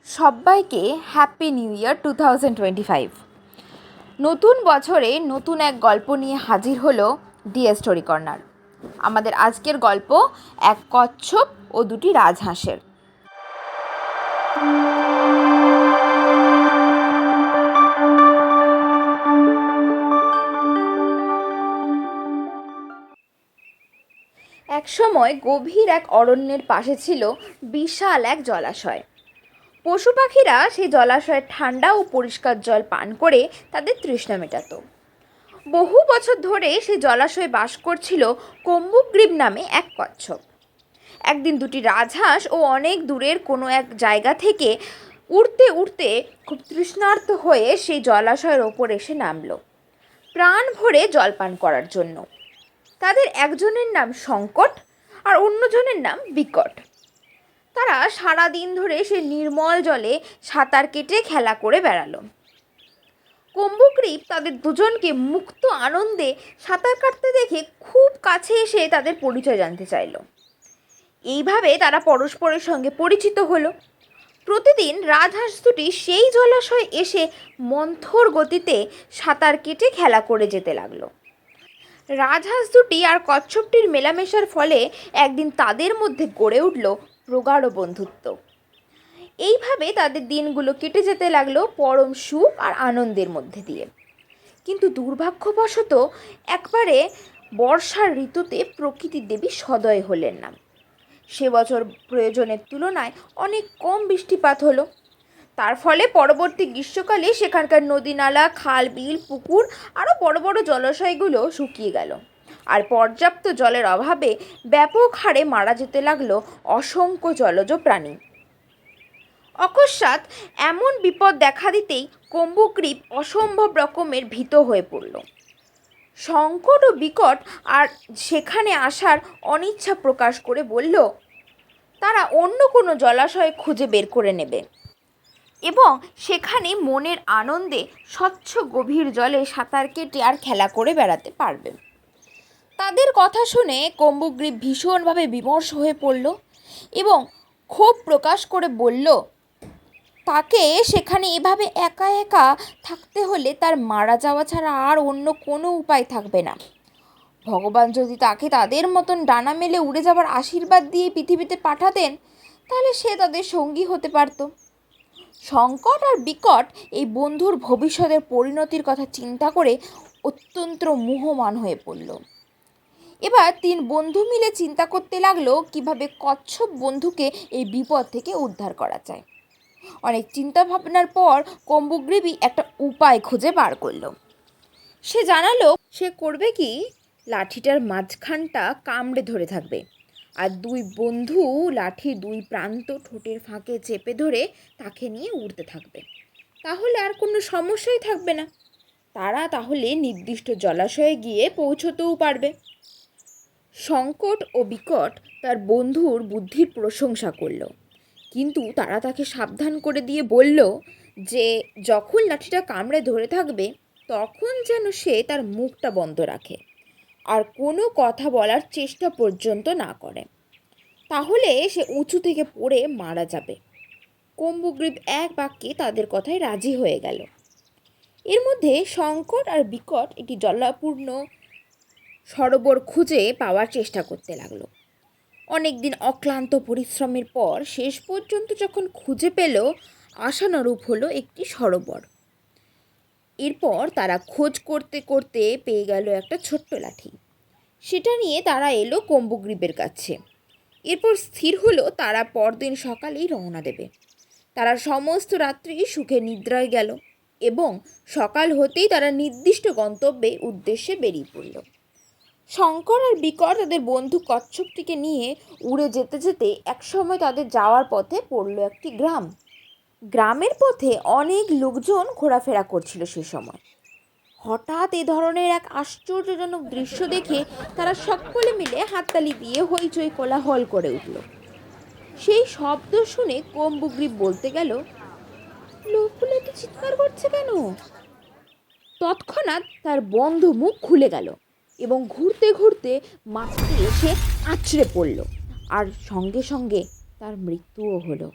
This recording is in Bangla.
সবাইকে হ্যাপি নিউ ইয়ার 2025। নতুন বছরে নতুন এক গল্প নিয়ে হাজির হলো ডিয়ার স্টোরি কর্নার। আমাদের আজকের গল্প এক কচ্ছপ ও দুটি রাজহাঁসের। একসময় গভীর এক অরণ্যের পাশে ছিল বিশাল এক জলাশয়। পশু পাখিরা সেই জলাশয়ের ঠান্ডা ও পরিষ্কার জল পান করে তাদের তৃষ্ণা মেটাত। বহু বছর ধরে সেই জলাশয়ে বাস করছিল কম্বুগ্রীব নামে এক কচ্ছপ। একদিন দুটি রাজহাঁস ও অনেক দূরের কোনো এক জায়গা থেকে উড়তে উড়তে খুব তৃষ্ণার্ত হয়ে সেই জলাশয়ের ওপর এসে নামলো প্রাণ ভরে জল পান করার জন্য। তাদের একজনের নাম শঙ্কট আর অন্যজনের নাম বিকট। তারা সারাদিন ধরে সে নির্মল জলে সাঁতার কেটে খেলা করে বেড়ালো। কম্বুগ্রীব তাদের দুজনকে মুক্ত আনন্দে সাঁতার কাটতে দেখে খুব কাছে এসে তাদের পরিচয় জানতে চাইল। এইভাবে তারা পরস্পরের সঙ্গে পরিচিত হলো। প্রতিদিন রাজহাঁস দুটি সেই জলাশয়ে এসে মন্থর গতিতে সাঁতার কেটে খেলা করে যেতে লাগলো। রাজহাঁস দুটি আর কচ্ছপটির মেলামেশার ফলে একদিন তাদের মধ্যে গড়ে উঠল প্রগাঢ় বন্ধুত্ব। এইভাবে তাদের দিনগুলো কেটে যেতে লাগলো পরম সুখ আর আনন্দের মধ্যে দিয়ে। কিন্তু দুর্ভাগ্যবশত একবারে বর্ষার ঋতুতে প্রকৃতির দেবী সদয় হলেন না। সে বছর প্রয়োজনের তুলনায় অনেক কম বৃষ্টিপাত হলো। তার ফলে পরবর্তী গ্রীষ্মকালে সেখানকার নদী নালা, খাল, বিল, পুকুর আরও বড় বড় জলাশয়গুলো শুকিয়ে গেল। আর পর্যাপ্ত জলের অভাবে ব্যাপক হারে মারা যেতে লাগলো অসংখ্য জলজ প্রাণী। অকস্মাৎ এমন বিপদ দেখা দিতেই কম্বুগ্রীব অসম্ভব রকমের ভীত হয়ে পড়ল। শঙ্কট ও বিকট আর সেখানে আসার অনিচ্ছা প্রকাশ করে বলল তারা অন্য কোনো জলাশয় খুঁজে বের করে নেবে এবং সেখানে মনের আনন্দে স্বচ্ছ গভীর জলে সাঁতার কেটে আর খেলা করে বেড়াতে পারবে। তাদের কথা শুনে কম্বুগ্রীব ভীষণভাবে বিমর্ষ হয়ে পড়ল এবং ক্ষোভ প্রকাশ করে বলল তাকে সেখানে এভাবে একা একা থাকতে হলে তার মারা যাওয়া ছাড়া আর অন্য কোনো উপায় থাকবে না। ভগবান যদি তাকে তাদের মতন ডানা মেলে উড়ে যাবার আশীর্বাদ দিয়ে পৃথিবীতে পাঠাতেন তাহলে সে তাদের সঙ্গী হতে পারত। শঙ্কট আর বিকট এই বন্ধুর ভবিষ্যতের পরিণতির কথা চিন্তা করে অত্যন্ত মোহমান হয়ে পড়ল। এবার তিন বন্ধু মিলে চিন্তা করতে লাগলো কিভাবে কচ্ছপ বন্ধুকে এই বিপদ থেকে উদ্ধার করা যায়। অনেক চিন্তা ভাবনার পর কম্বুগ্রীবই একটা উপায় খুঁজে বার করলো। সে জানালো সে করবে কি, লাঠিটার মাঝখানটা কামড়ে ধরে থাকবে আর দুই বন্ধু লাঠির দুই প্রান্ত ঠোঁটের ফাঁকে চেপে ধরে তাকে নিয়ে উড়তে থাকবে। তাহলে আর কোনো সমস্যাই থাকবে না। তারা তাহলে নির্দিষ্ট জলাশয়ে গিয়ে পৌঁছতেও পারবে। শঙ্কট ও বিকট তার বন্ধুর বুদ্ধির প্রশংসা করল, কিন্তু তারা তাকে সাবধান করে দিয়ে বলল যে যখন লাঠিটা কামড়ে ধরে থাকবে তখন যেন সে তার মুখটা বন্ধ রাখে আর কোনো কথা বলার চেষ্টা পর্যন্ত না করে, তাহলে সে উঁচু থেকে পড়ে মারা যাবে। কম্বুগ্রীব এক বাক্যে তাদের কথায় রাজি হয়ে গেল। এর মধ্যে শঙ্কট আর বিকট একটি জলাপূর্ণ সরোবর খুঁজে পাওয়ার চেষ্টা করতে লাগলো। অনেক দিন অক্লান্ত পরিশ্রমের পর শেষ পর্যন্ত যখন খুঁজে পেল আশানুরূপ হলো একটি সরোবর। এরপর তারা খোঁজ করতে করতে পেয়ে গেল একটা ছোট্ট লাঠি। সেটা নিয়ে তারা এলো কম্বুগ্রীবের কাছে। এরপর স্থির হলো তারা পরদিন সকালেই রওনা দেবে। তারা সমস্ত রাত্রি সুখে নিদ্রায় গেল এবং সকাল হতেই তারা নির্দিষ্ট গন্তব্যে উদ্দেশ্যে বেরিয়ে পড়ল। শঙ্কর আর বিকট তাদের বন্ধু কচ্ছপটিকে নিয়ে উড়ে যেতে যেতে একসময় তাদের যাওয়ার পথে পড়ল একটি গ্রাম। গ্রামের পথে অনেক লোকজন ঘোরাফেরা করছিল সে সময়। হঠাৎ এ ধরনের এক আশ্চর্যজনক দৃশ্য দেখে তারা সকলে মিলে হাততালি দিয়ে হইচই কোলাহল করে উঠল। সেই শব্দ শুনে কম্বুগ্রীব বলতে গেল, লোকগুলো এত চিৎকার করছে কেন? তৎক্ষণাৎ তার বন্ধ মুখ খুলে গেল এবং ঘুরতে ঘুরতে মাটিতে এসে আছড়ে পড়ল আর সঙ্গে সঙ্গে তার মৃত্যুও হলো।